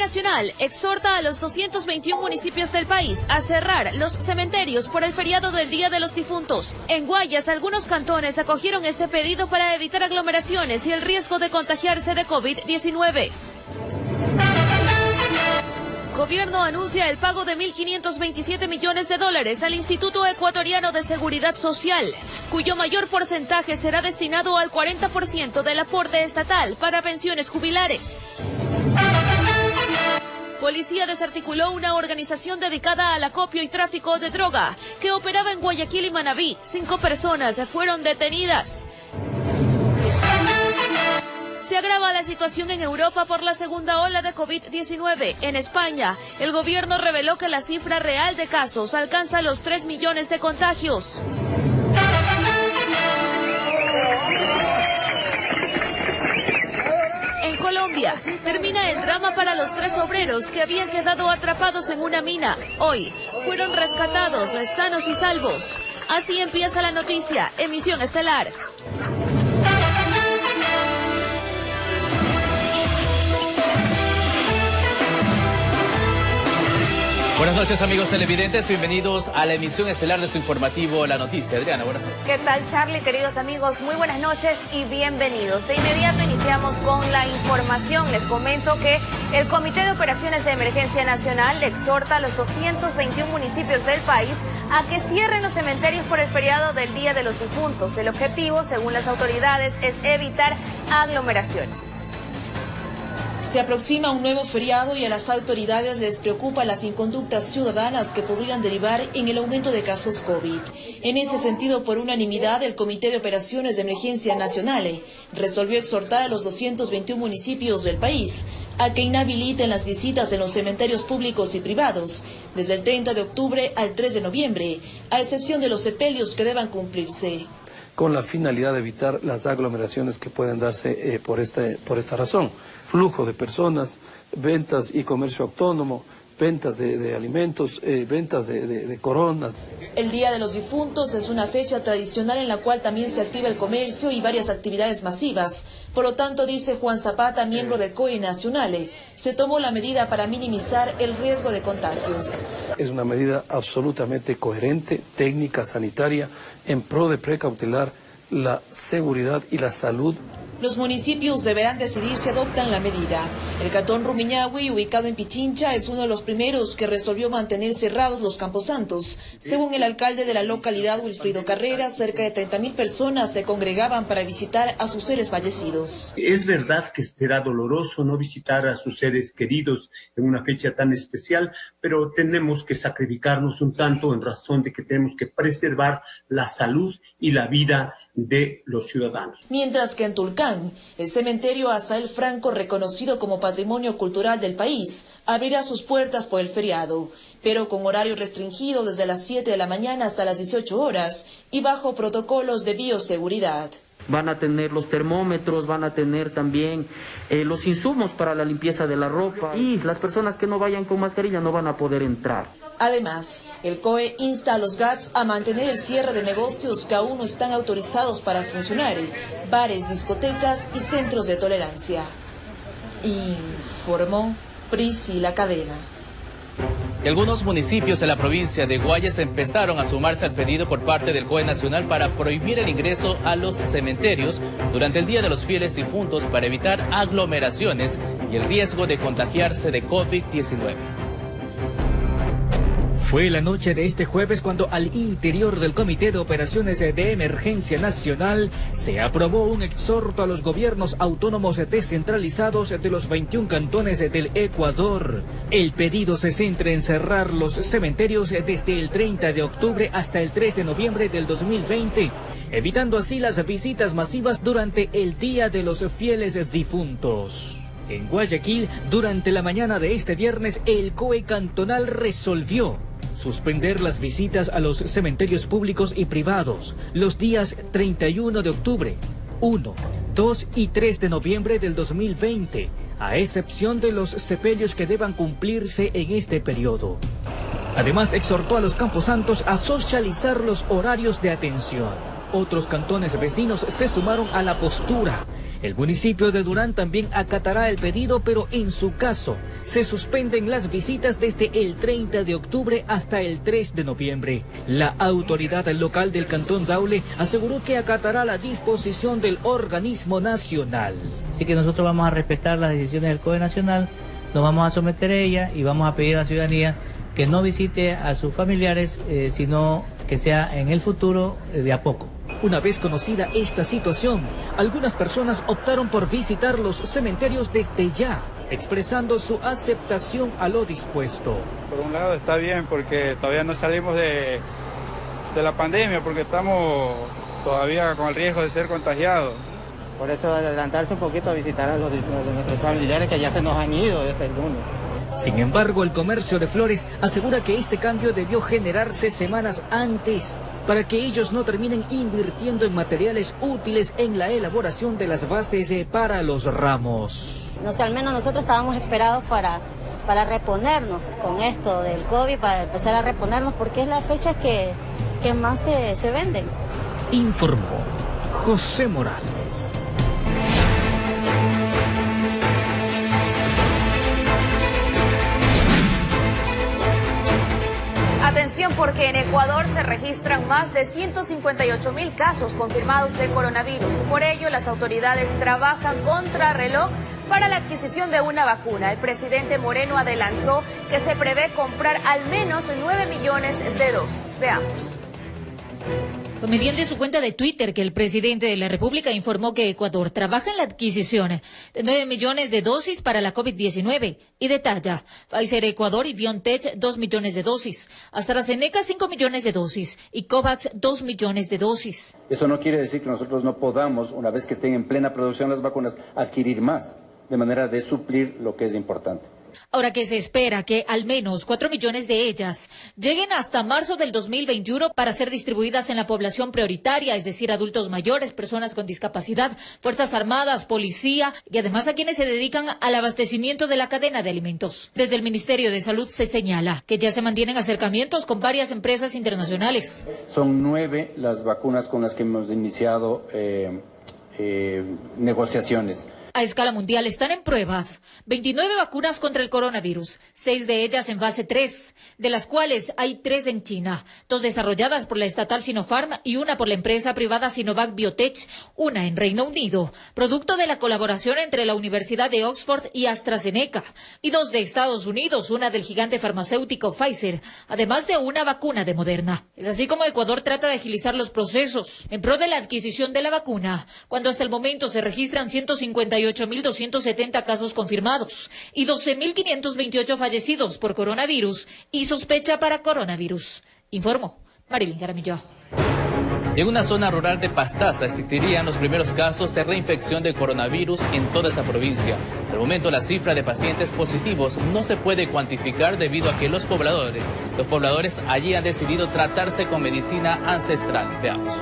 nacional exhorta a los 221 municipios del país a cerrar los cementerios por el feriado del Día de los Difuntos. En Guayas, algunos cantones acogieron este pedido para evitar aglomeraciones y el riesgo de contagiarse de COVID-19. Gobierno anuncia el pago de $1.527 millones al Instituto Ecuatoriano de Seguridad Social, cuyo mayor porcentaje será destinado al 40% del aporte estatal para pensiones jubilares. Policía desarticuló una organización dedicada al acopio y tráfico de droga que operaba en Guayaquil y Manabí. 5 personas fueron detenidas. Se agrava la situación en Europa por la segunda ola de COVID-19. En España, el gobierno reveló que la cifra real de casos alcanza los 3 millones de contagios. En Colombia, termina el drama para los 3 obreros que habían quedado atrapados en una mina. Hoy fueron rescatados sanos y salvos. Así empieza la noticia. Emisión estelar. Buenas noches, amigos televidentes, bienvenidos a la emisión estelar de su informativo La Noticia. Adriana, buenas noches. ¿Qué tal, Charlie? Queridos amigos, muy buenas noches y bienvenidos. De inmediato iniciamos con la información. Les comento que el Comité de Operaciones de Emergencia Nacional le exhorta a los 221 municipios del país a que cierren los cementerios por el feriado del Día de los Difuntos. El objetivo, según las autoridades, es evitar aglomeraciones. Se aproxima un nuevo feriado y a las autoridades les preocupan las inconductas ciudadanas que podrían derivar en el aumento de casos COVID. En ese sentido, por unanimidad, el Comité de Operaciones de Emergencia Nacional resolvió exhortar a los 221 municipios del país a que inhabiliten las visitas en los cementerios públicos y privados desde el 30 de octubre al 3 de noviembre, a excepción de los sepelios que deban cumplirse. Con la finalidad de evitar las aglomeraciones que pueden darse por esta razón. Flujo de personas, ventas y comercio autónomo, ventas de alimentos, ventas de coronas. El Día de los Difuntos es una fecha tradicional en la cual también se activa el comercio y varias actividades masivas. Por lo tanto, dice Juan Zapata, miembro del COE Nacional, se tomó la medida para minimizar el riesgo de contagios. Es una medida absolutamente coherente, técnica, sanitaria, en pro de precautelar la seguridad y la salud. Los municipios deberán decidir si adoptan la medida. El cantón Rumiñahui, ubicado en Pichincha, es uno de los primeros que resolvió mantener cerrados los camposantos. Según el alcalde de la localidad, Wilfrido Carrera, cerca de 30.000 personas se congregaban para visitar a sus seres fallecidos. Es verdad que será doloroso no visitar a sus seres queridos en una fecha tan especial, pero tenemos que sacrificarnos un tanto en razón de que tenemos que preservar la salud y la vida de los ciudadanos. Mientras que en Tulcán, el cementerio Asael Franco, reconocido como Patrimonio Cultural del país, abrirá sus puertas por el feriado, pero con horario restringido desde las 7 de la mañana hasta las 18 horas y bajo protocolos de bioseguridad. Van a tener los termómetros, van a tener también los insumos para la limpieza de la ropa y las personas que no vayan con mascarilla no van a poder entrar. Además, el COE insta a los GATS a mantener el cierre de negocios que aún no están autorizados para funcionar, bares, discotecas y centros de tolerancia. Informó Priscila Cadena. Y algunos municipios de la provincia de Guayas empezaron a sumarse al pedido por parte del COE Nacional para prohibir el ingreso a los cementerios durante el Día de los Fieles Difuntos para evitar aglomeraciones y el riesgo de contagiarse de COVID-19. Fue la noche de este jueves cuando al interior del Comité de Operaciones de Emergencia Nacional se aprobó un exhorto a los gobiernos autónomos descentralizados de los 21 cantones del Ecuador. El pedido se centra en cerrar los cementerios desde el 30 de octubre hasta el 3 de noviembre del 2020, evitando así las visitas masivas durante el Día de los Fieles Difuntos. En Guayaquil, durante la mañana de este viernes, el COE cantonal resolvió suspender las visitas a los cementerios públicos y privados los días 31 de octubre, 1, 2 y 3 de noviembre del 2020, a excepción de los sepelios que deban cumplirse en este periodo. Además, exhortó a los camposantos a socializar los horarios de atención. Otros cantones vecinos se sumaron a la postura. El municipio de Durán también acatará el pedido, pero en su caso se suspenden las visitas desde el 30 de octubre hasta el 3 de noviembre. La autoridad local del Cantón Daule aseguró que acatará la disposición del organismo nacional. Así que nosotros vamos a respetar las decisiones del COE Nacional, nos vamos a someter a ella y vamos a pedir a la ciudadanía que no visite a sus familiares, sino que sea en el futuro de a poco. Una vez conocida esta situación, algunas personas optaron por visitar los cementerios desde ya, expresando su aceptación a lo dispuesto. Por un lado está bien porque todavía no salimos de la pandemia, porque estamos todavía con el riesgo de ser contagiados. Por eso adelantarse un poquito a visitar a nuestros familiares que ya se nos han ido de este mundo. Sin embargo, el comercio de flores asegura que este cambio debió generarse semanas antes para que ellos no terminen invirtiendo en materiales útiles en la elaboración de las bases para los ramos. No sé, al menos nosotros estábamos esperados para reponernos con esto del COVID, para empezar a reponernos porque es la fecha que más se venden. Informó José Morales. Atención porque en Ecuador se registran más de 158.000 casos confirmados de coronavirus. Por ello, las autoridades trabajan contrarreloj para la adquisición de una vacuna. El presidente Moreno adelantó que se prevé comprar al menos 9 millones de dosis. Veamos. Mediante su cuenta de Twitter, que el presidente de la República informó que Ecuador trabaja en la adquisición de 9 millones de dosis para la COVID-19 y detalla Pfizer Ecuador y BioNTech 2 millones de dosis, AstraZeneca 5 millones de dosis y COVAX 2 millones de dosis. Eso no quiere decir que nosotros no podamos, una vez que estén en plena producción las vacunas, adquirir más, de manera de suplir lo que es importante. Ahora que se espera que al menos 4 millones de ellas lleguen hasta marzo del 2021 para ser distribuidas en la población prioritaria, es decir, adultos mayores, personas con discapacidad, Fuerzas Armadas, policía y además a quienes se dedican al abastecimiento de la cadena de alimentos. Desde el Ministerio de Salud se señala que ya se mantienen acercamientos con varias empresas internacionales. Son 9 las vacunas con las que hemos iniciado negociaciones. A escala mundial están en pruebas 29 vacunas contra el coronavirus, 6 de ellas en fase 3, de las cuales hay 3 en China, 2 desarrolladas por la estatal Sinopharm y una por la empresa privada Sinovac Biotech, una en Reino Unido, producto de la colaboración entre la Universidad de Oxford y AstraZeneca, y 2 de Estados Unidos, una del gigante farmacéutico Pfizer, además de una vacuna de Moderna. Es así como Ecuador trata de agilizar los procesos en pro de la adquisición de la vacuna, cuando hasta el momento se registran 158.270 casos confirmados y 12.528 fallecidos por coronavirus y sospecha para coronavirus. Informó Marilyn Jaramillo. En una zona rural de Pastaza existirían los primeros casos de reinfección de coronavirus en toda esa provincia. Al momento la cifra de pacientes positivos no se puede cuantificar debido a que los pobladores allí han decidido tratarse con medicina ancestral. Veamos.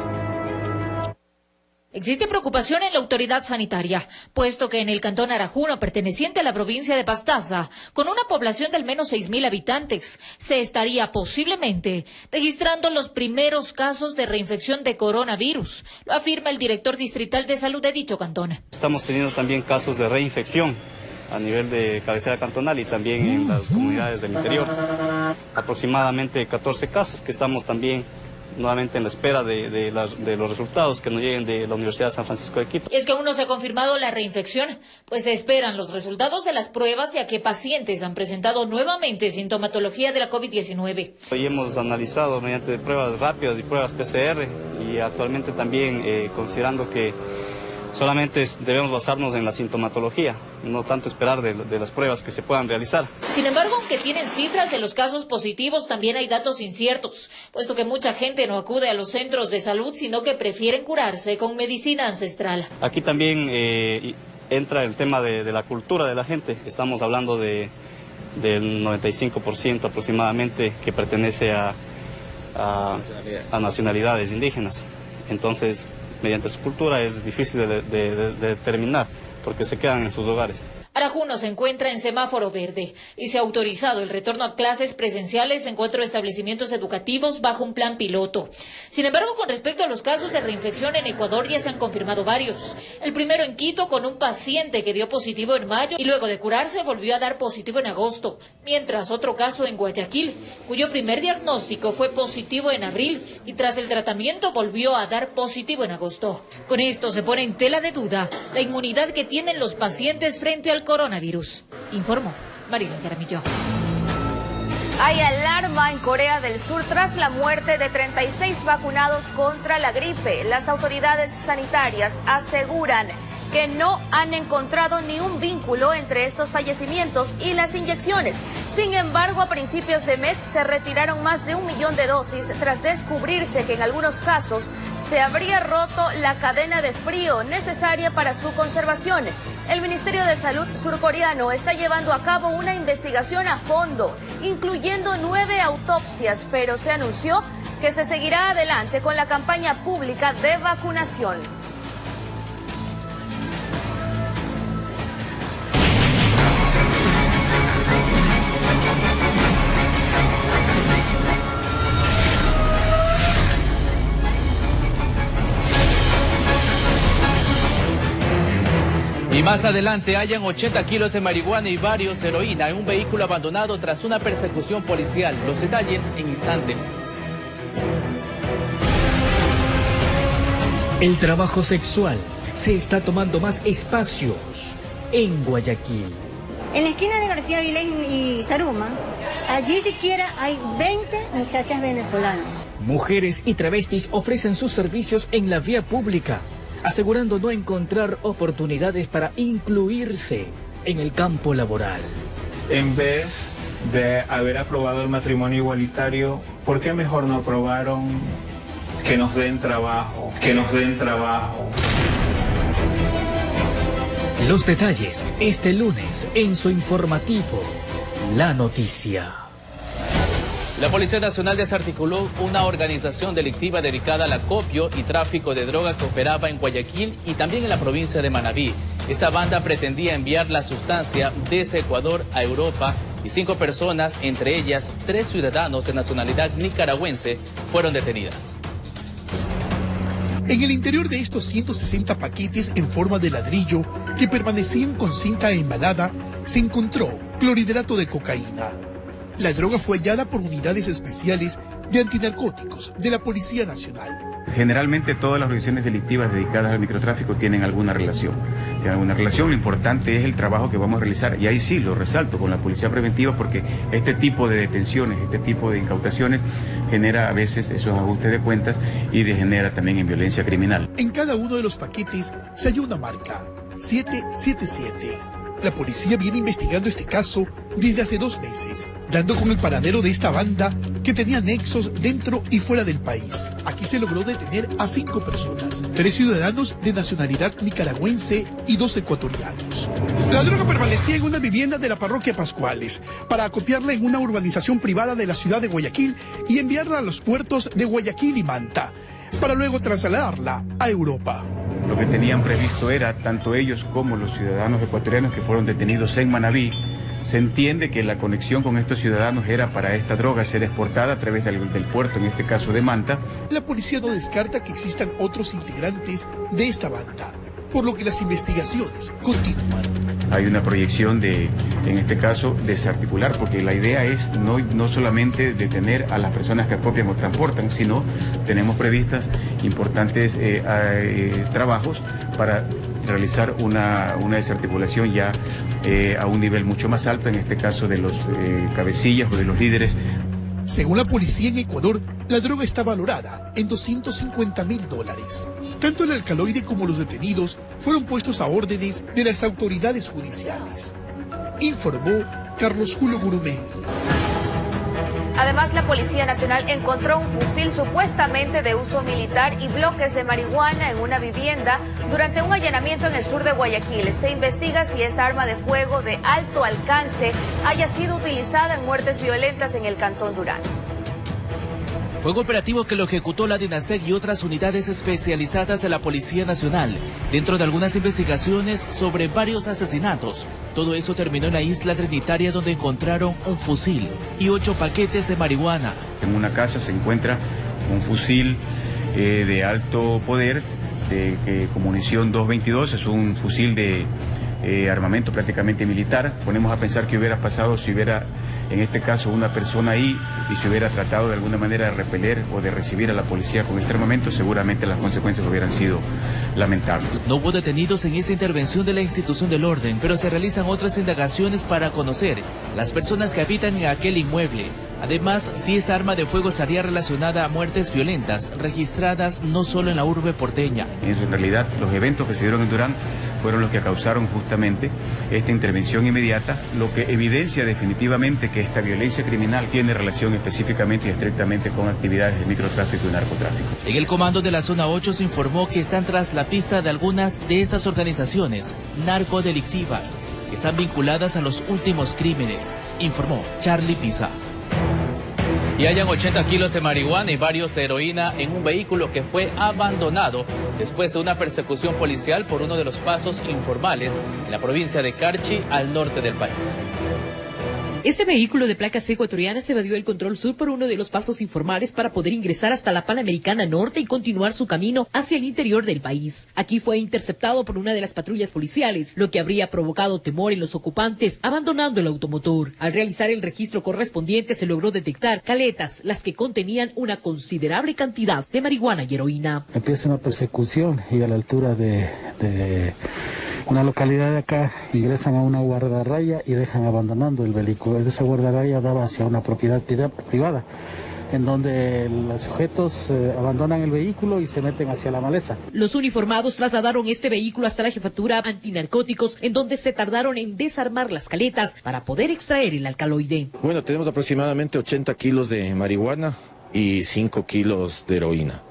Existe preocupación en la autoridad sanitaria, puesto que en el cantón Arajuno, perteneciente a la provincia de Pastaza, con una población de al menos 6.000 habitantes, se estaría posiblemente registrando los primeros casos de reinfección de coronavirus, lo afirma el director distrital de salud de dicho cantón. Estamos teniendo también casos de reinfección a nivel de cabecera cantonal y también en las comunidades del interior. Aproximadamente 14 casos que estamos también nuevamente en la espera de los resultados que nos lleguen de la Universidad de San Francisco de Quito. Es que aún no se ha confirmado la reinfección, pues se esperan los resultados de las pruebas, ya que pacientes han presentado nuevamente sintomatología de la COVID-19. Hoy hemos analizado mediante pruebas rápidas y pruebas PCR y actualmente también considerando que solamente debemos basarnos en la sintomatología, no tanto esperar de las pruebas que se puedan realizar. Sin embargo, aunque tienen cifras de los casos positivos, también hay datos inciertos, puesto que mucha gente no acude a los centros de salud, sino que prefieren curarse con medicina ancestral. Aquí también entra el tema de la cultura de la gente. Estamos hablando del 95% aproximadamente que pertenece a nacionalidades indígenas. Entonces, mediante su cultura es difícil de determinar porque se quedan en sus hogares. Arajuno se encuentra en semáforo verde y se ha autorizado el retorno a clases presenciales en 4 establecimientos educativos bajo un plan piloto. Sin embargo, con respecto a los casos de reinfección en Ecuador ya se han confirmado varios. El primero en Quito con un paciente que dio positivo en mayo y luego de curarse volvió a dar positivo en agosto, mientras otro caso en Guayaquil, cuyo primer diagnóstico fue positivo en abril y tras el tratamiento volvió a dar positivo en agosto. Con esto se pone en tela de duda la inmunidad que tienen los pacientes frente al coronavirus, informó Marilyn Jaramillo. Hay alarma en Corea del Sur tras la muerte de 36 vacunados contra la gripe. Las autoridades sanitarias aseguran que no han encontrado ni un vínculo entre estos fallecimientos y las inyecciones. Sin embargo, a principios de mes se retiraron más de 1 millón de dosis tras descubrirse que en algunos casos se habría roto la cadena de frío necesaria para su conservación. El Ministerio de Salud surcoreano está llevando a cabo una investigación a fondo, incluyendo 9 autopsias, pero se anunció que se seguirá adelante con la campaña pública de vacunación. Y más adelante hallan 80 kilos de marihuana y varios heroína en un vehículo abandonado tras una persecución policial. Los detalles en instantes. El trabajo sexual se está tomando más espacios en Guayaquil. En la esquina de García Vilén y Saruma, allí siquiera hay 20 muchachas venezolanas. Mujeres y travestis ofrecen sus servicios en la vía pública, asegurando no encontrar oportunidades para incluirse en el campo laboral. En vez de haber aprobado el matrimonio igualitario, ¿por qué mejor no aprobaron que nos den trabajo? Que nos den trabajo. Los detalles este lunes en su informativo La Noticia. La Policía Nacional desarticuló una organización delictiva dedicada al acopio y tráfico de droga que operaba en Guayaquil y también en la provincia de Manabí. Esta banda pretendía enviar la sustancia desde Ecuador a Europa y 5 personas, entre ellas 3 ciudadanos de nacionalidad nicaragüense, fueron detenidas. En el interior de estos 160 paquetes en forma de ladrillo que permanecían con cinta embalada, se encontró clorhidrato de cocaína. La droga fue hallada por unidades especiales de antinarcóticos de la Policía Nacional. Generalmente todas las organizaciones delictivas dedicadas al microtráfico tienen alguna relación. Lo importante es el trabajo que vamos a realizar, y ahí sí lo resalto con la policía preventiva, porque este tipo de detenciones, este tipo de incautaciones genera a veces esos ajustes de cuentas y degenera también en violencia criminal. En cada uno de los paquetes se halló una marca, 777. La policía viene investigando este caso desde hace 2 meses, dando con el paradero de esta banda que tenía nexos dentro y fuera del país. Aquí se logró detener a 5 personas, 3 ciudadanos de nacionalidad nicaragüense y 2 ecuatorianos. La droga permanecía en una vivienda de la parroquia Pascuales para acopiarla en una urbanización privada de la ciudad de Guayaquil y enviarla a los puertos de Guayaquil y Manta, para luego trasladarla a Europa. Lo que tenían previsto era, tanto ellos como los ciudadanos ecuatorianos que fueron detenidos en Manabí, se entiende que la conexión con estos ciudadanos era para esta droga ser exportada a través del puerto, en este caso de Manta. La policía no descarta que existan otros integrantes de esta banda, por lo que las investigaciones continúan. Hay una proyección de, en este caso, desarticular, porque la idea es no solamente detener a las personas que acopian o transportan, sino tenemos previstas importantes trabajos para realizar una desarticulación ya a un nivel mucho más alto, en este caso de los cabecillas o de los líderes. Según la policía en Ecuador, la droga está valorada en $250.000. Tanto el alcaloide como los detenidos fueron puestos a órdenes de las autoridades judiciales, informó Carlos Julio Gurumé. Además, la Policía Nacional encontró un fusil supuestamente de uso militar y bloques de marihuana en una vivienda durante un allanamiento en el sur de Guayaquil. Se investiga si esta arma de fuego de alto alcance haya sido utilizada en muertes violentas en el Cantón Durán. Fue un operativo que lo ejecutó la DINASEC y otras unidades especializadas de la Policía Nacional, dentro de algunas investigaciones sobre varios asesinatos. Todo eso terminó en la isla Trinitaria, donde encontraron un fusil y 8 paquetes de marihuana. En una casa se encuentra un fusil de alto poder, con munición 222, es un fusil de armamento prácticamente militar. Ponemos a pensar qué hubiera pasado si hubiera, en este caso, una persona ahí y se hubiera tratado de alguna manera de repeler o de recibir a la policía con este armamento, seguramente las consecuencias hubieran sido lamentables. No hubo detenidos en esa intervención de la institución del orden, pero se realizan otras indagaciones para conocer las personas que habitan en aquel inmueble. Además, si esa arma de fuego estaría relacionada a muertes violentas registradas no solo en la urbe porteña. En realidad, los eventos que se dieron en Durán fueron los que causaron justamente esta intervención inmediata, lo que evidencia definitivamente que esta violencia criminal tiene relación específicamente y estrictamente con actividades de microtráfico y narcotráfico. En el comando de la zona 8 se informó que están tras la pista de algunas de estas organizaciones narcodelictivas que están vinculadas a los últimos crímenes, informó Charlie Pisa. Y hayan 80 kilos de marihuana y varios de heroína en un vehículo que fue abandonado después de una persecución policial por uno de los pasos informales en la provincia de Carchi, al norte del país. Este vehículo de placas ecuatorianas evadió el control sur por uno de los pasos informales para poder ingresar hasta la Panamericana Norte y continuar su camino hacia el interior del país. Aquí fue interceptado por una de las patrullas policiales, lo que habría provocado temor en los ocupantes, abandonando el automotor. Al realizar el registro correspondiente se logró detectar caletas, las que contenían una considerable cantidad de marihuana y heroína. Empieza una persecución y a la altura de una localidad de acá ingresan a una guardarraya y dejan abandonando el vehículo. Esa guardarraya daba hacia una propiedad privada, en donde los sujetos abandonan el vehículo y se meten hacia la maleza. Los uniformados trasladaron este vehículo hasta la jefatura antinarcóticos, en donde se tardaron en desarmar las caletas para poder extraer el alcaloide. Bueno, tenemos aproximadamente 80 kilos de marihuana y 5 kilos de heroína.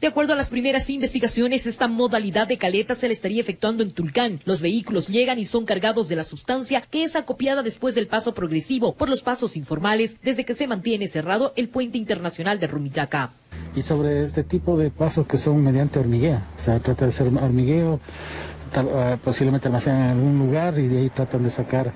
De acuerdo a las primeras investigaciones, esta modalidad de caleta se le estaría efectuando en Tulcán. Los vehículos llegan y son cargados de la sustancia que es acopiada después del paso progresivo por los pasos informales desde que se mantiene cerrado el puente internacional de Rumichaca. Y sobre este tipo de pasos que son mediante hormigueo, o sea, trata de ser hormigueo, posiblemente almacenan en algún lugar y de ahí tratan de sacar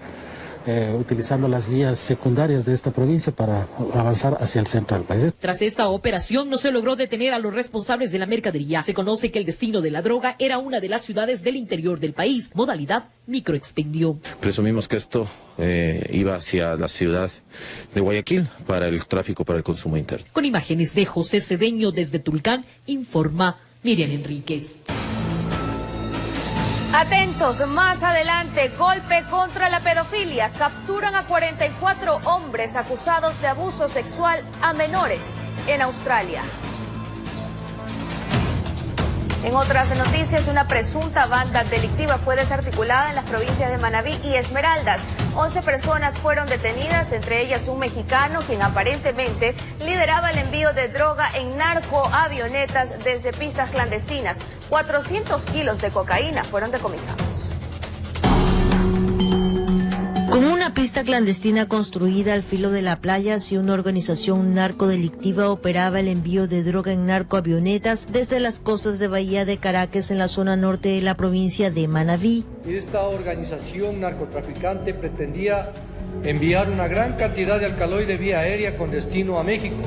utilizando las vías secundarias de esta provincia para avanzar hacia el centro del país. Tras esta operación no se logró detener a los responsables de la mercadería. Se conoce que el destino de la droga era una de las ciudades del interior del país, modalidad microexpendio. Presumimos que esto iba hacia la ciudad de Guayaquil para el tráfico, para el consumo interno. Con imágenes de José Cedeño desde Tulcán, informa Miriam Enríquez. Atentos, más adelante, golpe contra la pedofilia. Capturan a 44 hombres acusados de abuso sexual a menores en Australia. En otras noticias, una presunta banda delictiva fue desarticulada en las provincias de Manabí y Esmeraldas. 11 personas fueron detenidas, entre ellas un mexicano quien aparentemente lideraba el envío de droga en narcoavionetas desde pistas clandestinas. 400 kilos de cocaína fueron decomisados. Con una pista clandestina construida al filo de la playa, si una organización narcodelictiva operaba el envío de droga en narcoavionetas desde las costas de Bahía de Caracas en la zona norte de la provincia de Manabí. Esta organización narcotraficante pretendía enviar una gran cantidad de alcaloide vía aérea con destino a México,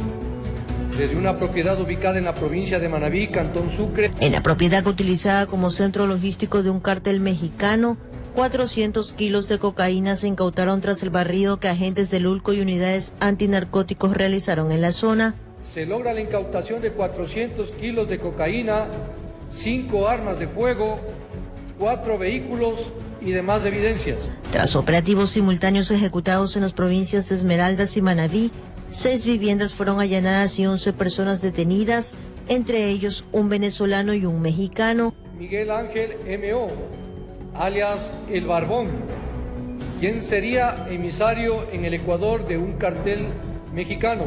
desde una propiedad ubicada en la provincia de Manabí, Cantón Sucre. En la propiedad utilizada como centro logístico de un cártel mexicano, 400 kilos de cocaína se incautaron tras el barrido que agentes del ULCO y unidades antinarcóticos realizaron en la zona. Se logra la incautación de 400 kilos de cocaína, 5 armas de fuego, 4 vehículos y demás evidencias. Tras operativos simultáneos ejecutados en las provincias de Esmeraldas y Manabí, 6 viviendas fueron allanadas y 11 personas detenidas, entre ellos un venezolano y un mexicano. Miguel Ángel M.O., alias El Barbón, quien sería emisario en el Ecuador de un cartel mexicano.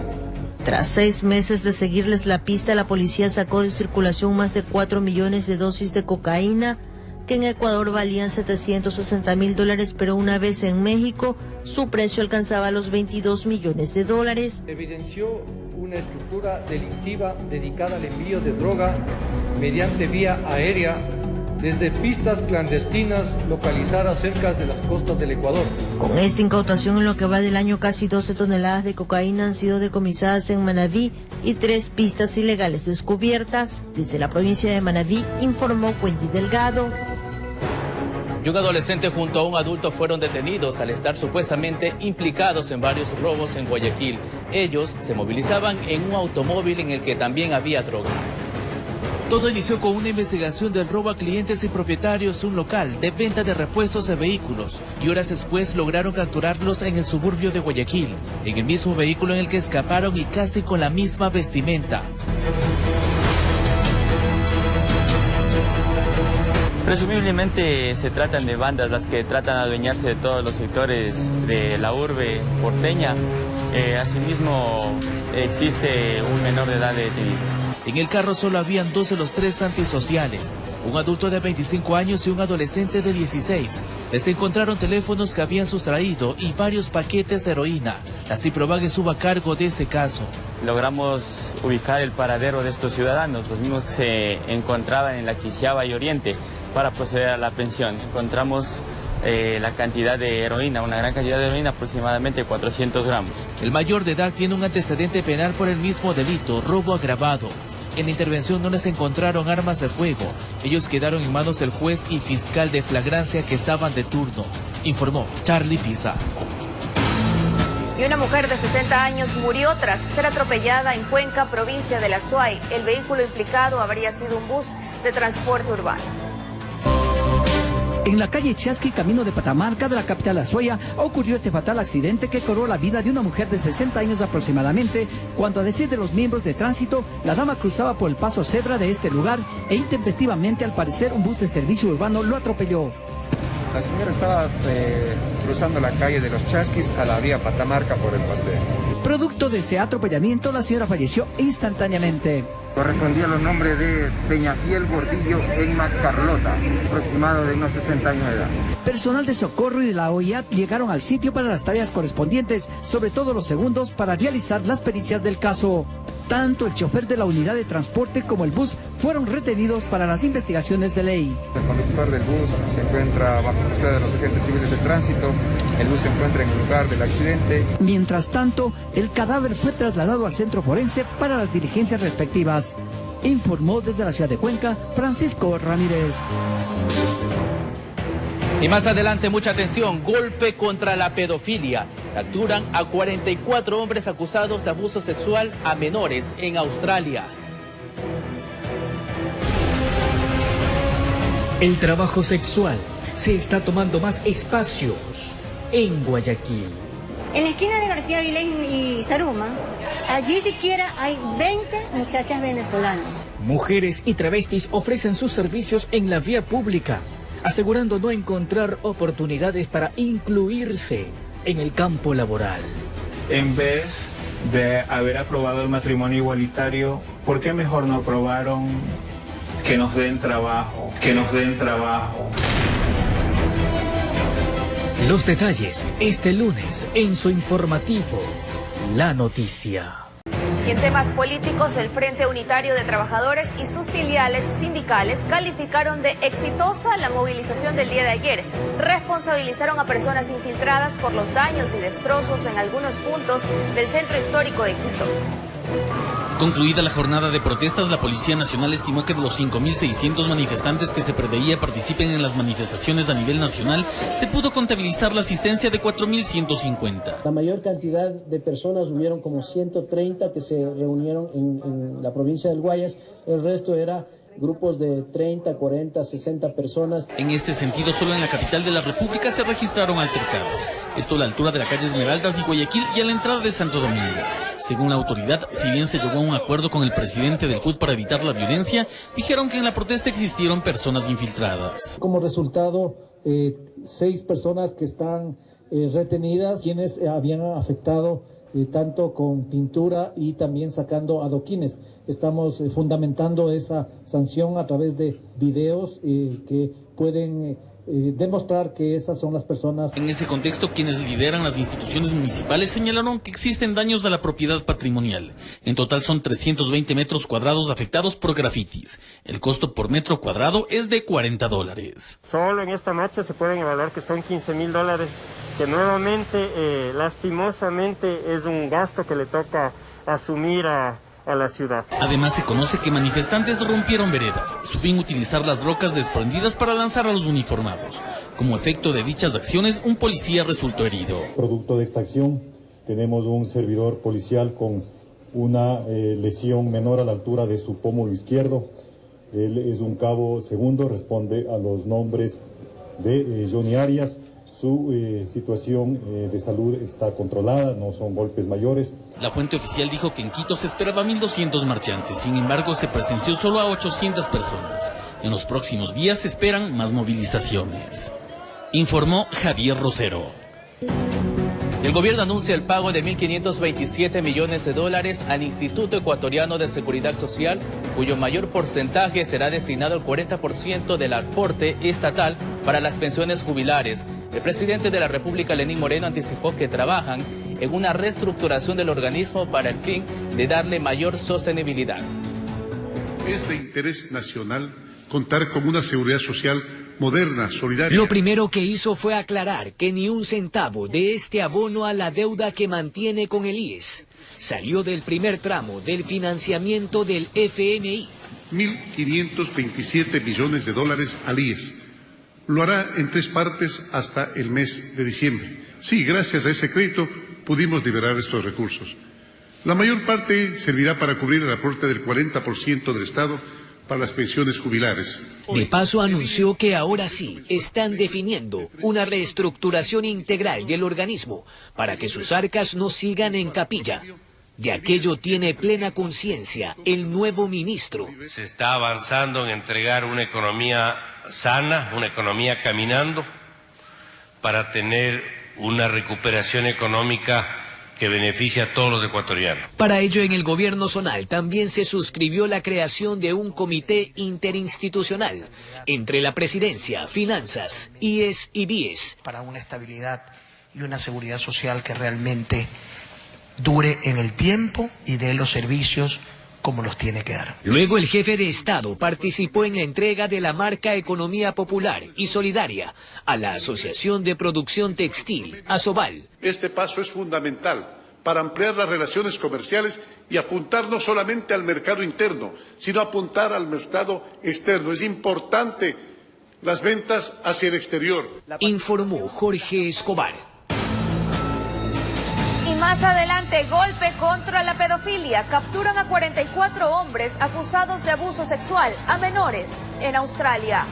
Tras 6 meses de seguirles la pista, la policía sacó de circulación más de 4 millones de dosis de cocaína, que en Ecuador valían $760,000, pero una vez en México, su precio alcanzaba los $22 millones. Evidenció una una estructura delictiva dedicada al envío de droga mediante vía aérea desde pistas clandestinas localizadas cerca de las costas del Ecuador. Con esta incautación en lo que va del año, casi 12 toneladas de cocaína han sido decomisadas en Manabí y 3 pistas ilegales descubiertas. Desde la provincia de Manabí, informó Wendy Delgado. Y un adolescente junto a un adulto fueron detenidos al estar supuestamente implicados en varios robos en Guayaquil. Ellos se movilizaban en un automóvil en el que también había droga. Todo inició con una investigación del robo a clientes y propietarios de un local de venta de repuestos de vehículos y horas después lograron capturarlos en el suburbio de Guayaquil, en el mismo vehículo en el que escaparon y casi con la misma vestimenta. Presumiblemente se tratan de bandas las que tratan de adueñarse de todos los sectores de la urbe porteña. Asimismo, existe un menor de edad detenido. En el carro solo habían 2 de los 3 antisociales, un adulto de 25 años y un adolescente de 16. Les encontraron teléfonos que habían sustraído y varios paquetes de heroína. La Ciprovac estuvo a cargo de este caso. Logramos ubicar el paradero de estos ciudadanos, los mismos que se encontraban en la Quisiaba y Oriente, para proceder a la aprehensión. Encontramos la cantidad de heroína, una gran cantidad de heroína, aproximadamente 400 gramos. El mayor de edad tiene un antecedente penal por el mismo delito, robo agravado. En la intervención no les encontraron armas de fuego. Ellos quedaron en manos del juez y fiscal de flagrancia que estaban de turno, informó Charlie Pisa. Y una mujer de 60 años murió tras ser atropellada en Cuenca, provincia de La Suay. El vehículo implicado habría sido un bus de transporte urbano. En la calle Chasqui, camino de Patamarca, de la capital Azuaya, ocurrió este fatal accidente que cobró la vida de una mujer de 60 años aproximadamente, cuando a decir de los miembros de tránsito, la dama cruzaba por el paso cebra de este lugar e intempestivamente, al parecer, un bus de servicio urbano lo atropelló. La señora estaba cruzando la calle de los Chasquis a la vía Patamarca por el Pastel. Producto de ese atropellamiento, la señora falleció instantáneamente. Correspondía a los nombres de Peñafiel Gordillo Enma Carlota, aproximado de unos 60 años de edad. Personal de socorro y de la OIAT llegaron al sitio para las tareas correspondientes, sobre todo los segundos, para realizar las pericias del caso. Tanto el chofer de la unidad de transporte como el bus fueron retenidos para las investigaciones de ley. El conductor del bus se encuentra bajo custodia de los agentes civiles de tránsito. El bus se encuentra en el lugar del accidente. Mientras tanto, el cadáver fue trasladado al centro forense para las diligencias respectivas. Informó desde la ciudad de Cuenca, Francisco Ramírez. Y más adelante, mucha atención, golpe contra la pedofilia. Capturan a 44 hombres acusados de abuso sexual a menores en Australia. El trabajo sexual se está tomando más espacios en Guayaquil. En la esquina de García Vilén y Saruma, allí siquiera hay 20 muchachas venezolanas. Mujeres y travestis ofrecen sus servicios en la vía pública, asegurando no encontrar oportunidades para incluirse en el campo laboral. En vez de haber aprobado el matrimonio igualitario, ¿por qué mejor no aprobaron que nos den trabajo? Que nos den trabajo. Los detalles este lunes en su informativo La Noticia. Y en temas políticos, el Frente Unitario de Trabajadores y sus filiales sindicales calificaron de exitosa la movilización del día de ayer. Responsabilizaron a personas infiltradas por los daños y destrozos en algunos puntos del centro histórico de Quito. Concluida la jornada de protestas, la Policía Nacional estimó que de los 5.600 manifestantes que se preveía participen en las manifestaciones a nivel nacional, se pudo contabilizar la asistencia de 4.150. La mayor cantidad de personas, hubieron como 130 que se reunieron en la provincia del Guayas, el resto era grupos de 30, 40, 60 personas. En este sentido, solo en la capital de la República se registraron altercados. Esto a la altura de la calle Esmeraldas y Guayaquil y a la entrada de Santo Domingo. Según la autoridad, si bien se llegó a un acuerdo con el presidente del CUT para evitar la violencia, dijeron que en la protesta existieron personas infiltradas. Como resultado, 6 personas que están retenidas, quienes habían afectado tanto con pintura y también sacando adoquines. Estamos fundamentando esa sanción a través de videos que pueden demostrar que esas son las personas. En ese contexto, quienes lideran las instituciones municipales señalaron que existen daños a la propiedad patrimonial. En total son 320 metros cuadrados afectados por grafitis. El costo por metro cuadrado es de $40. Solo en esta noche se pueden evaluar que son $15,000, que nuevamente, lastimosamente, es un gasto que le toca asumir a la ciudad. Además, se conoce que manifestantes rompieron veredas, su fin utilizar las rocas desprendidas para lanzar a los uniformados. Como efecto de dichas acciones, un policía resultó herido. Producto de esta acción, tenemos un servidor policial con una lesión menor a la altura de su pómulo izquierdo. Él es un cabo segundo, responde a los nombres de Johnny Arias. Su situación de salud está controlada, no son golpes mayores. La fuente oficial dijo que en Quito se esperaba 1.200 marchantes, sin embargo se presenció solo a 800 personas. En los próximos días se esperan más movilizaciones. Informó Javier Rosero. El gobierno anuncia el pago de $1.527 millones al Instituto Ecuatoriano de Seguridad Social, cuyo mayor porcentaje será destinado al 40% del aporte estatal para las pensiones jubilares. El presidente de la República, Lenín Moreno, anticipó que trabajan en una reestructuración del organismo para el fin de darle mayor sostenibilidad. Es de interés nacional contar con una seguridad social moderna, solidaria. Lo primero que hizo fue aclarar que ni un centavo de este abono a la deuda que mantiene con el IES salió del primer tramo del financiamiento del FMI. $1.527 millones al IES. Lo hará en 3 partes hasta el mes de diciembre. Sí, gracias a ese crédito pudimos liberar estos recursos. La mayor parte servirá para cubrir el aporte del 40% del Estado para las pensiones jubilares. De paso anunció que ahora sí están definiendo una reestructuración integral del organismo para que sus arcas no sigan en capilla. De aquello tiene plena conciencia el nuevo ministro. Se está avanzando en entregar una economía sana, una economía caminando, para tener una recuperación económica que beneficia a todos los ecuatorianos. Para ello, en el gobierno zonal también se suscribió la creación de un comité interinstitucional entre la presidencia, finanzas, IES y BIES. Para una estabilidad y una seguridad social que realmente dure en el tiempo y dé los servicios como los tiene que dar. Luego el jefe de Estado participó en la entrega de la marca Economía Popular y Solidaria a la Asociación de Producción Textil, Asoval. Este paso es fundamental para ampliar las relaciones comerciales y apuntar no solamente al mercado interno, sino apuntar al mercado externo. Es importante las ventas hacia el exterior. Informó Jorge Escobar. Y más adelante, golpe contra la pedofilia. Capturan a 44 hombres acusados de abuso sexual a menores en Australia.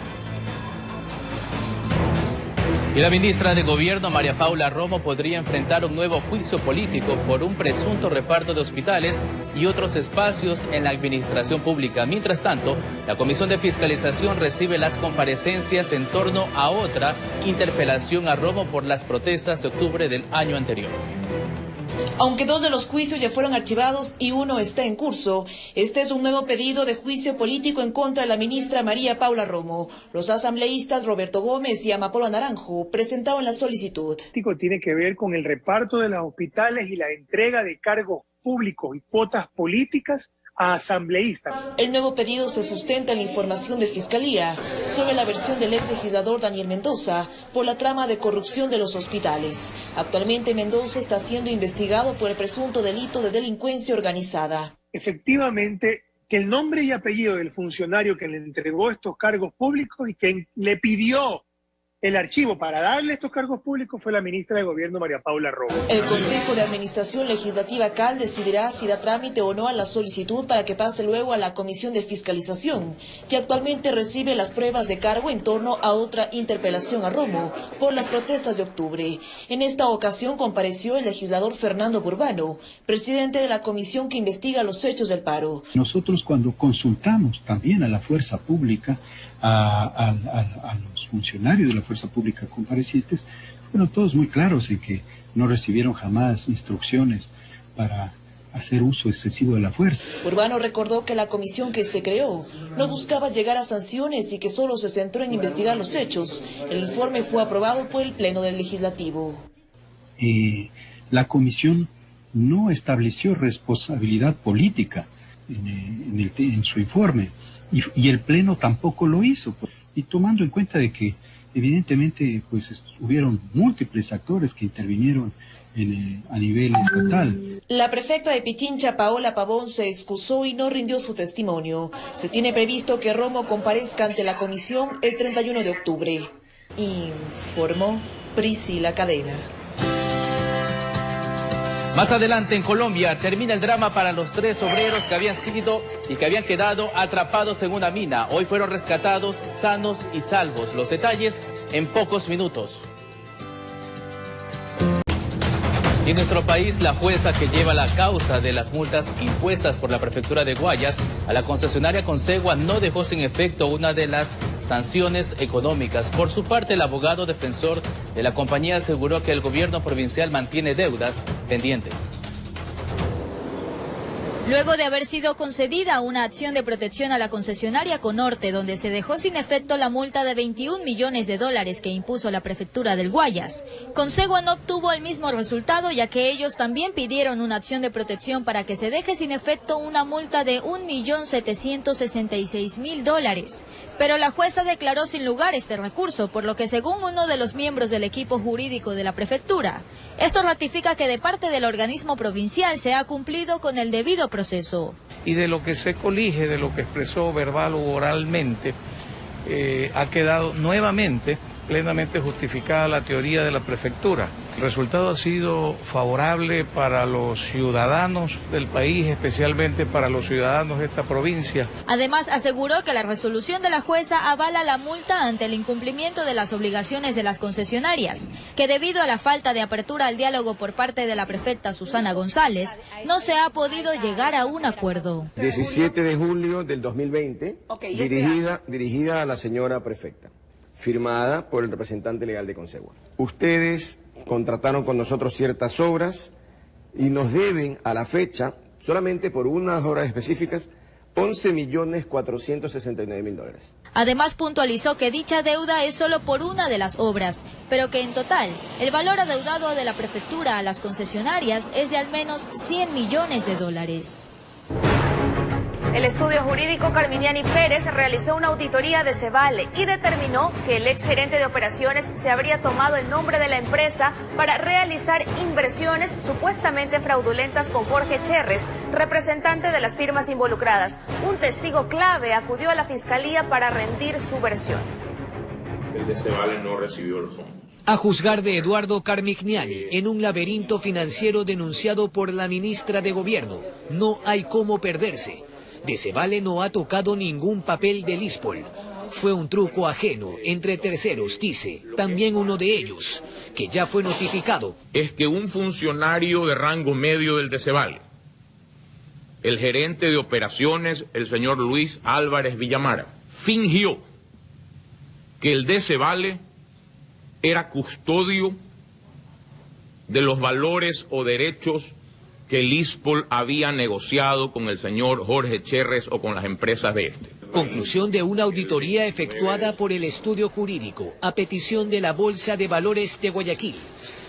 Y la ministra de Gobierno, María Paula Romo, podría enfrentar un nuevo juicio político por un presunto reparto de hospitales y otros espacios en la administración pública. Mientras tanto, la Comisión de Fiscalización recibe las comparecencias en torno a otra interpelación a Romo por las protestas de octubre del año anterior. Aunque 2 de los juicios ya fueron archivados y 1 está en curso, este es un nuevo pedido de juicio político en contra de la ministra María Paula Romo. Los asambleístas Roberto Gómez y Amapola Naranjo presentaron la solicitud. Tiene que ver con el reparto de los hospitales y la entrega de cargos públicos y cuotas políticas a asambleístas. El nuevo pedido se sustenta en la información de Fiscalía sobre la versión del ex legislador Daniel Mendoza por la trama de corrupción de los hospitales. Actualmente Mendoza está siendo investigado por el presunto delito de delincuencia organizada. Efectivamente, que el nombre y apellido del funcionario que le entregó estos cargos públicos y quien le pidió el archivo para darle estos cargos públicos fue la ministra de Gobierno, María Paula Romo. El Consejo de Administración Legislativa CAL decidirá si da trámite o no a la solicitud para que pase luego a la Comisión de Fiscalización, que actualmente recibe las pruebas de cargo en torno a otra interpelación a Romo por las protestas de octubre. En esta ocasión compareció el legislador Fernando Burbano, presidente de la comisión que investiga los hechos del paro. Nosotros cuando consultamos también a la fuerza pública, a los funcionarios de la fuerza pública comparecientes, fueron todos muy claros en que no recibieron jamás instrucciones para hacer uso excesivo de la fuerza. Urbano recordó que la comisión que se creó no buscaba llegar a sanciones y que solo se centró en investigar los hechos. El informe fue aprobado por el Pleno del Legislativo. La comisión no estableció responsabilidad política en su informe y el Pleno tampoco lo hizo. Y tomando en cuenta de que evidentemente pues hubieron múltiples actores que intervinieron a nivel estatal. La prefecta de Pichincha, Paola Pavón, se excusó y no rindió su testimonio. Se tiene previsto que Romo comparezca ante la comisión el 31 de octubre. Informó Priscila Cadena. Más adelante en Colombia termina el drama para los 3 obreros que habían quedado atrapados en una mina. Hoy fueron rescatados sanos y salvos. Los detalles en pocos minutos. Y en nuestro país, la jueza que lleva la causa de las multas impuestas por la prefectura de Guayas a la concesionaria Consegua no dejó sin efecto una de las sanciones económicas. Por su parte, el abogado defensor de la compañía aseguró que el gobierno provincial mantiene deudas pendientes. Luego de haber sido concedida una acción de protección a la concesionaria Conorte, donde se dejó sin efecto la multa de 21 millones de dólares que impuso la prefectura del Guayas, Consegua no obtuvo el mismo resultado, ya que ellos también pidieron una acción de protección para que se deje sin efecto una multa de 1.766.000 dólares. Pero la jueza declaró sin lugar este recurso, por lo que según uno de los miembros del equipo jurídico de la prefectura, esto ratifica que de parte del organismo provincial se ha cumplido con el debido proceso. Y de lo que se colige, de lo que expresó verbal o oralmente, ha quedado nuevamente plenamente justificada la teoría de la prefectura. El resultado ha sido favorable para los ciudadanos del país, especialmente para los ciudadanos de esta provincia. Además, aseguró que la resolución de la jueza avala la multa ante el incumplimiento de las obligaciones de las concesionarias, que debido a la falta de apertura al diálogo por parte de la prefecta Susana González, no se ha podido llegar a un acuerdo. 17 de julio del 2020, dirigida a la señora prefecta, firmada por el representante legal de Consegua. Ustedes contrataron con nosotros ciertas obras y nos deben a la fecha, solamente por unas obras específicas, 11.469.000 dólares. Además puntualizó que dicha deuda es solo por una de las obras, pero que en total el valor adeudado de la prefectura a las concesionarias es de al menos 100 millones de dólares. El estudio jurídico Carminiani Pérez realizó una auditoría de Cevale y determinó que el exgerente de operaciones se habría tomado el nombre de la empresa para realizar inversiones supuestamente fraudulentas con Jorge Cherres, representante de las firmas involucradas. Un testigo clave acudió a la fiscalía para rendir su versión. El de Cevale no recibió los fondos. A juzgar de Eduardo Carminiani, en un laberinto financiero denunciado por la ministra de Gobierno, no hay cómo perderse. De Cevale no ha tocado ningún papel del ISPOL. Fue un truco ajeno entre terceros, dice, también uno de ellos, que ya fue notificado. Es que un funcionario de rango medio del de Cevale, el gerente de operaciones, el señor Luis Álvarez Villamara, fingió que el de Cevale era custodio de los valores o derechos que el ISPOL había negociado con el señor Jorge Cherres o con las empresas de este. Conclusión de una auditoría efectuada por el estudio jurídico a petición de la Bolsa de Valores de Guayaquil.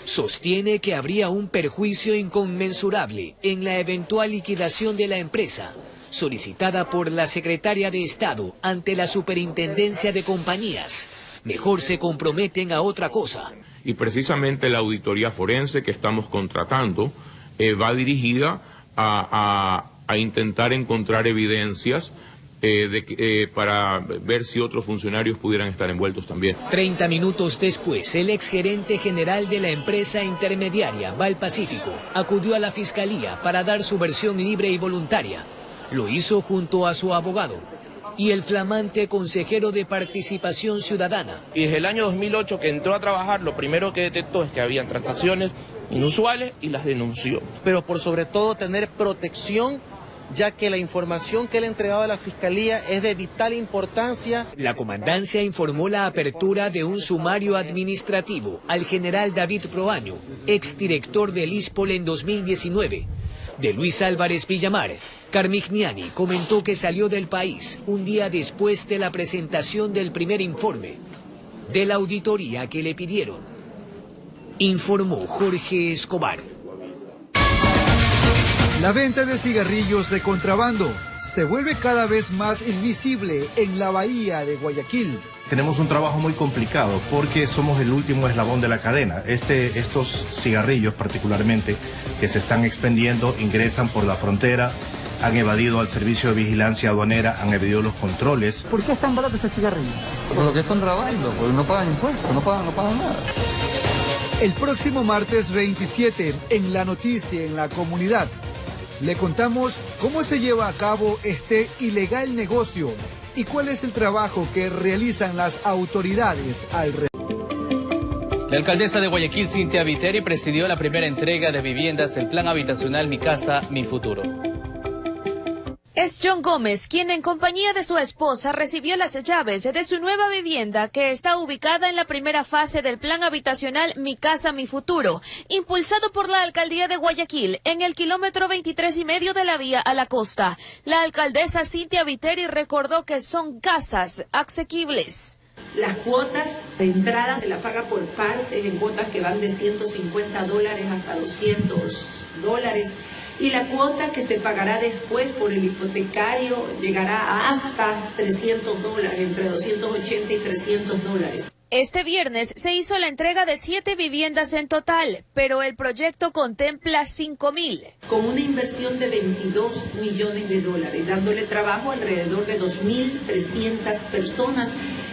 Sostiene que habría un perjuicio inconmensurable en la eventual liquidación de la empresa, solicitada por la secretaria de Estado ante la Superintendencia de Compañías. Mejor se comprometen a otra cosa. Y precisamente la auditoría forense que estamos contratando va dirigida a intentar encontrar evidencias para ver si otros funcionarios pudieran estar envueltos también. 30 minutos después, el exgerente general de la empresa intermediaria Val Pacífico acudió a la fiscalía para dar su versión libre y voluntaria. Lo hizo junto a su abogado y el flamante consejero de Participación Ciudadana. Y desde el año 2008 que entró a trabajar, lo primero que detectó es que habían transacciones inusuales y las denunció. Pero por sobre todo tener protección, ya que la información que le entregaba a la Fiscalía es de vital importancia. La comandancia informó la apertura de un sumario administrativo al general David Proaño, exdirector del ISPOL en 2019, de Luis Álvarez Villamar, Carmignani comentó que salió del país un día después de la presentación del primer informe de la auditoría que le pidieron. Informó Jorge Escobar. La venta de cigarrillos de contrabando se vuelve cada vez más invisible en la bahía de Guayaquil. Tenemos un trabajo muy complicado porque somos el último eslabón de la cadena. Estos cigarrillos particularmente que se están expendiendo ingresan por la frontera, han evadido al servicio de vigilancia aduanera, han evadido los controles. ¿Por qué es tan barato este cigarrillo? Por lo que es contrabando, porque no pagan impuestos, no pagan nada. El próximo martes 27, en La Noticia en la Comunidad, le contamos cómo se lleva a cabo este ilegal negocio y cuál es el trabajo que realizan las autoridades alrededor. La alcaldesa de Guayaquil, Cynthia Viteri, presidió la primera entrega de viviendas del Plan Habitacional Mi Casa, Mi Futuro. Es John Gómez quien en compañía de su esposa recibió las llaves de su nueva vivienda que está ubicada en la primera fase del Plan Habitacional Mi Casa, Mi Futuro, impulsado por la Alcaldía de Guayaquil en el kilómetro 23,5 de la vía a la costa. La alcaldesa Cynthia Viteri recordó que son casas asequibles. Las cuotas de entrada se la paga por partes en cuotas que van de $150 hasta $200. Y la cuota que se pagará después por el hipotecario llegará hasta $300, entre $280 y $300. Este viernes se hizo la entrega de 7 viviendas en total, pero el proyecto contempla 5,000. Con una inversión de $22 millones, dándole trabajo a alrededor de 2.300 personas,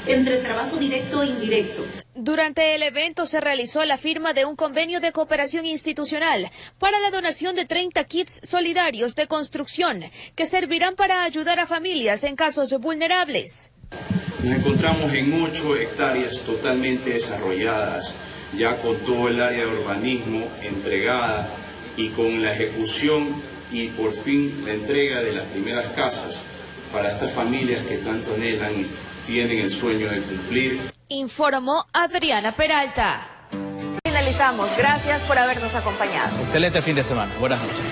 entre trabajo directo e indirecto. Durante el evento se realizó la firma de un convenio de cooperación institucional para la donación de 30 kits solidarios de construcción que servirán para ayudar a familias en casos vulnerables. Nos encontramos en 8 hectáreas totalmente desarrolladas, ya con todo el área de urbanismo entregada y con la ejecución y por fin la entrega de las primeras casas para estas familias que tanto anhelan y tienen el sueño de cumplir. Informó Adriana Peralta. Finalizamos. Gracias por habernos acompañado. Excelente fin de semana. Buenas noches.